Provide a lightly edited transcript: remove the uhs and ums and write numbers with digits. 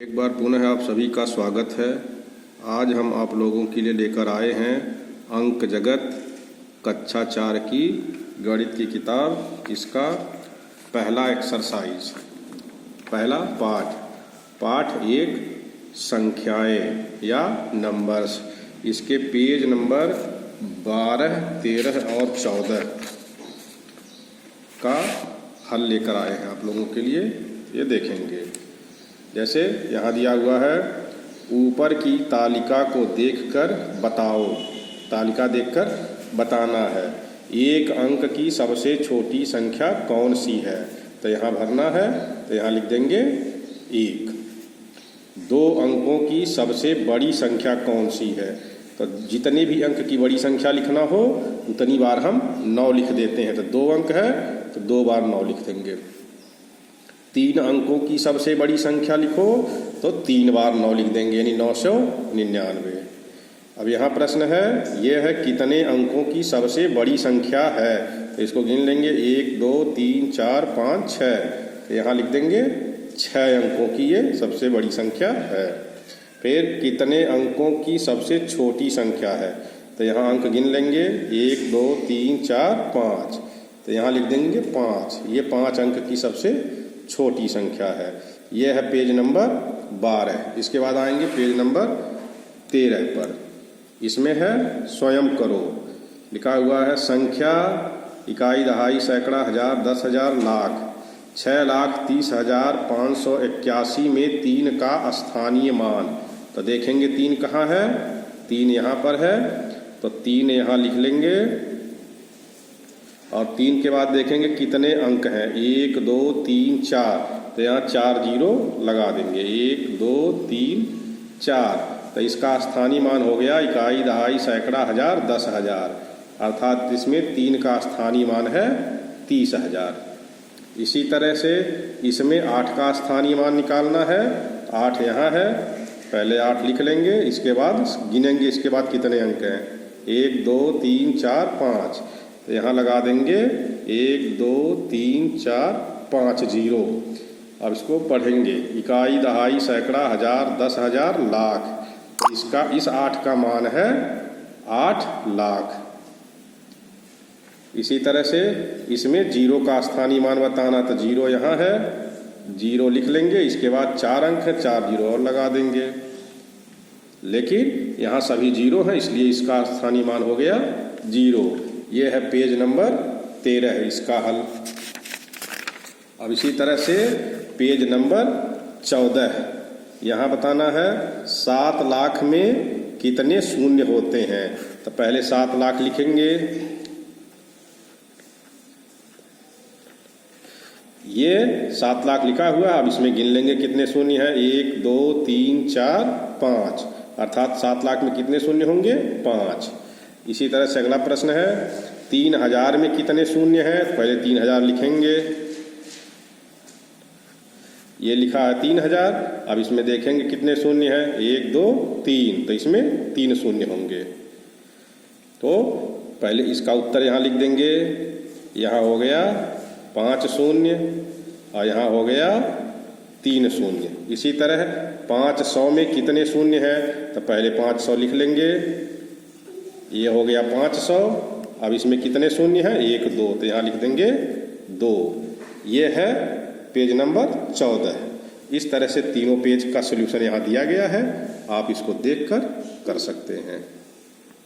एक बार पुनः आप सभी का स्वागत है। आज हम आप लोगों के लिए लेकर आए हैं अंक जगत कक्षा 4 की गणित की किताब। इसका पहला एक्सरसाइज, पहला पाठ 1 संख्याएं या नंबर्स। इसके पेज नंबर 12, 13 और 14 का हल लेकर आए हैं आप लोगों के लिए। ये देखेंगे, जैसे यहाँ दिया हुआ है, ऊपर की तालिका को देखकर बताओ। तालिका देखकर बताना है एक अंक की सबसे छोटी संख्या कौन सी है। तो यहाँ भरना है, तो यहाँ लिख देंगे 1। 2 अंकों की सबसे बड़ी संख्या कौन सी है। तो जितने भी अंक की बड़ी संख्या लिखना हो उतनी बार हम 9 लिख देते हैं। तो 2 अंक है तो 2 बार 9 लिख देंगे। 3 अंकों की सबसे बड़ी संख्या लिखो तो 3 बार 9 लिख देंगे, यानी 999। अब यहाँ प्रश्न है, यह है कितने अंकों की सबसे बड़ी संख्या है। तो इसको गिन लेंगे, 1 2 3 4 5 6। तो यहाँ लिख देंगे 6 अंकों की ये सबसे बड़ी संख्या है। फिर कितने अंकों की सबसे छोटी संख्या है। तो यहाँ अंक गिन लेंगे, 1 2 3 4 5। तो यहाँ लिख देंगे 5। ये 5 अंक की सबसे छोटी संख्या है। यह है पेज नंबर 12। इसके बाद आएंगे पेज नंबर 13 पर। इसमें है स्वयं करो। लिखा हुआ है संख्या, इकाई, दहाई, सैकड़ा, हजार, 10,000, लाख। 6,30,581 में 3 का स्थानीय मान। तो देखेंगे 3 कहाँ है। 3 यहाँ पर है, तो 3 यहाँ लिख लेंगे। और 3 के बाद देखेंगे कितने अंक हैं, 1 2 3 4। तो यहाँ 4 जीरो लगा देंगे, 1 2 3 4। तो इसका स्थानीय मान हो गया इकाई, दहाई, सैकड़ा, हजार, 10,000। अर्थात इसमें 3 का स्थानीय मान है 30,000। इसी तरह से इसमें 8 का स्थानीय मान निकालना है। 8 यहाँ है, पहले 8 लिख लेंगे, इसके बाद गिनेंगे इसके बाद कितने अंक हैं, 1 2 3 4 5। तो यहाँ लगा देंगे 1 2 3 4 5 जीरो। अब इसको पढ़ेंगे, इकाई, दहाई, सैकड़ा, हजार, 10,000, लाख। इसका इस 8 का मान है 8 लाख। इसी तरह से इसमें 0 का स्थानीय मान बताना। तो 0 यहाँ है, 0 लिख लेंगे, इसके बाद 4 अंक है, 4 जीरो और लगा देंगे। लेकिन यहाँ सभी 0 हैं, इसलिए इसका स्थानीय मान हो गया 0। ये है पेज नंबर 13 है इसका हल। अब इसी तरह से पेज नंबर 14, यहाँ बताना है 7 लाख में कितने शून्य होते हैं। तो पहले 7 लाख लिखेंगे। ये 7 लाख लिखा हुआ, अब इसमें गिन लेंगे कितने शून्य हैं, 1 2 3 4 5। अर्थात 7 लाख में कितने शून्य होंगे, 5। इसी तरह से अगला प्रश्न है, 3,000 में कितने शून्य हैं। पहले 3,000 लिखेंगे, ये लिखा है 3,000। अब इसमें देखेंगे कितने शून्य हैं, 1 2 3। तो इसमें 3 शून्य होंगे। तो पहले इसका उत्तर यहाँ लिख देंगे। यहाँ हो गया 5 शून्य और यहाँ हो गया 3 शून्य। इसी तरह 500 में कितने शून्य हैं। तो पहले 500 लिख लेंगे, ये हो गया 500। अब इसमें कितने शून्य हैं, 1 2। तो यहाँ लिख देंगे 2। ये है पेज नंबर 14। इस तरह से तीनों पेज का सॉल्यूशन यहाँ दिया गया है, आप इसको देखकर कर सकते हैं।